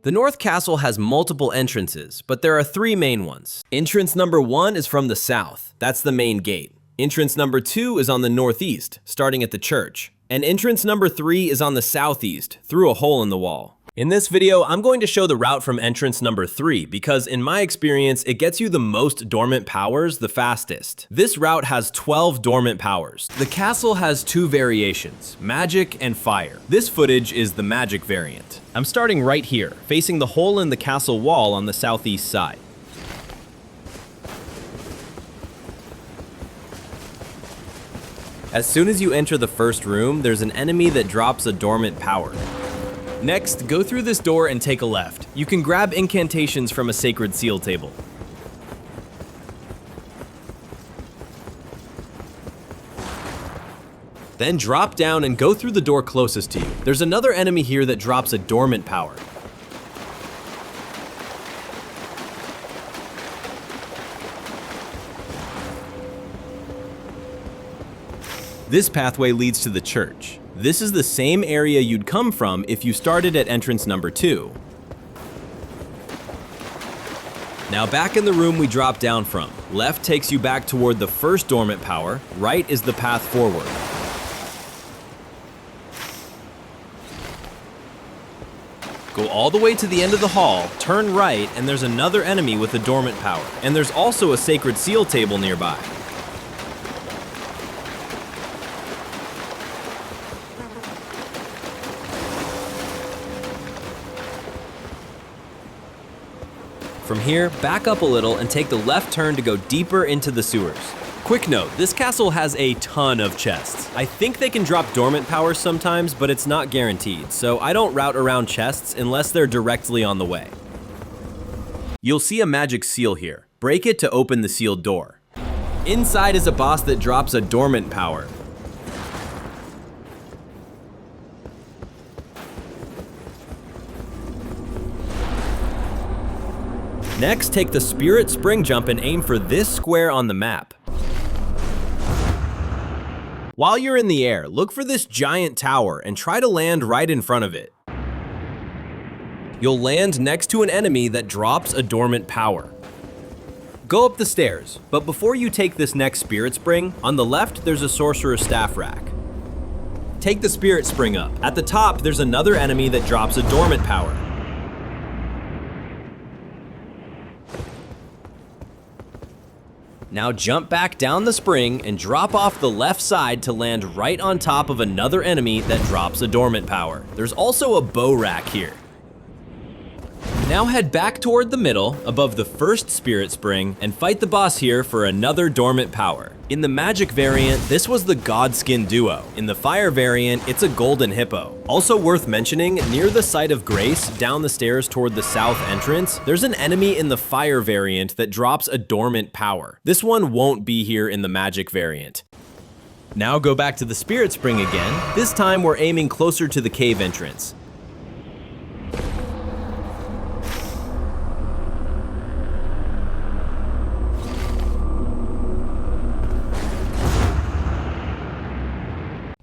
The North Castle has multiple entrances, but there are 3 main ones. Entrance number 1 is from the south. That's the main gate. Entrance number 2 is on the northeast, starting at the church. And entrance number 3 is on the southeast, through a hole in the wall. In this video, I'm going to show the route from entrance number 3 because in my experience, it gets you the most dormant powers the fastest. This route has 12 dormant powers. The castle has 2 variations, magic and fire. This footage is the magic variant. I'm starting right here, facing the hole in the castle wall on the southeast side. As soon as you enter the first room, there's an enemy that drops a dormant power. Next, go through this door and take a left. You can grab incantations from a sacred seal table. Then drop down and go through the door closest to you. There's another enemy here that drops a dormant power. This pathway leads to the church. This is the same area you'd come from if you started at entrance number 2. Now back in the room we dropped down from. Left takes you back toward the first dormant power, right is the path forward. Go all the way to the end of the hall, turn right, and there's another enemy with a dormant power. And there's also a sacred seal table nearby. From here, back up a little and take the left turn to go deeper into the sewers. Quick note, this castle has a ton of chests. I think they can drop dormant powers sometimes, but it's not guaranteed, so I don't route around chests unless they're directly on the way. You'll see a magic seal here. Break it to open the sealed door. Inside is a boss that drops a dormant power. Next, take the spirit spring jump and aim for this square on the map. While you're in the air, look for this giant tower and try to land right in front of it. You'll land next to an enemy that drops a dormant power. Go up the stairs, but before you take this next spirit spring, on the left there's a sorcerer staff rack. Take the spirit spring up. At the top, there's another enemy that drops a dormant power. Now jump back down the spring and drop off the left side to land right on top of another enemy that drops a dormant power. There's also a bow rack here. Now head back toward the middle, above the first spirit spring, and fight the boss here for another dormant power. In the magic variant, this was the Godskin duo. In the fire variant, it's a golden hippo. Also worth mentioning, near the site of grace, down the stairs toward the south entrance, there's an enemy in the fire variant that drops a dormant power. This one won't be here in the magic variant. Now go back to the spirit spring again. This time we're aiming closer to the cave entrance.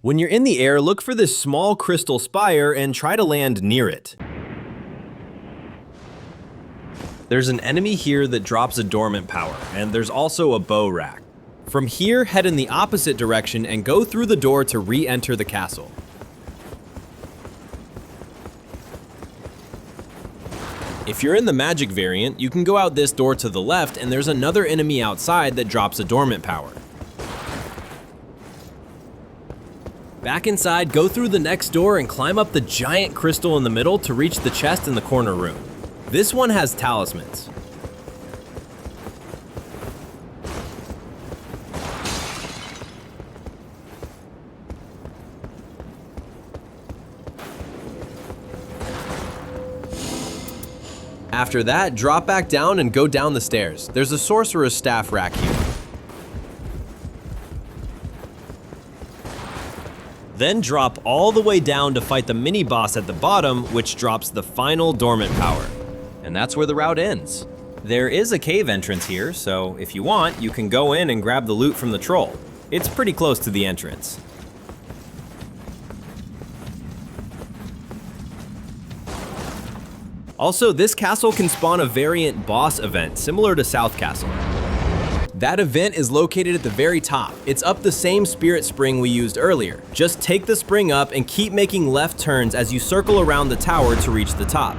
When you're in the air, look for this small crystal spire and try to land near it. There's an enemy here that drops a dormant power, and there's also a bow rack. From here, head in the opposite direction and go through the door to re-enter the castle. If you're in the magic variant, you can go out this door to the left and there's another enemy outside that drops a dormant power. Back inside, go through the next door and climb up the giant crystal in the middle to reach the chest in the corner room. This one has talismans. After that, drop back down and go down the stairs. There's a sorcerer's staff rack here. Then drop all the way down to fight the mini boss at the bottom, which drops the final dormant power. And that's where the route ends. There is a cave entrance here, so if you want, you can go in and grab the loot from the troll. It's pretty close to the entrance. Also, this castle can spawn a variant boss event similar to South Castle. That event is located at the very top. It's up the same spirit spring we used earlier. Just take the spring up and keep making left turns as you circle around the tower to reach the top.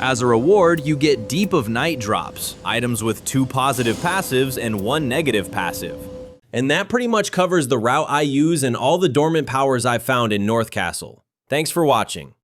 As a reward, you get Deep of Night drops, items with 2 positive passives and 1 negative passive. And that pretty much covers the route I use and all the dormant powers I've found in North Castle. Thanks for watching.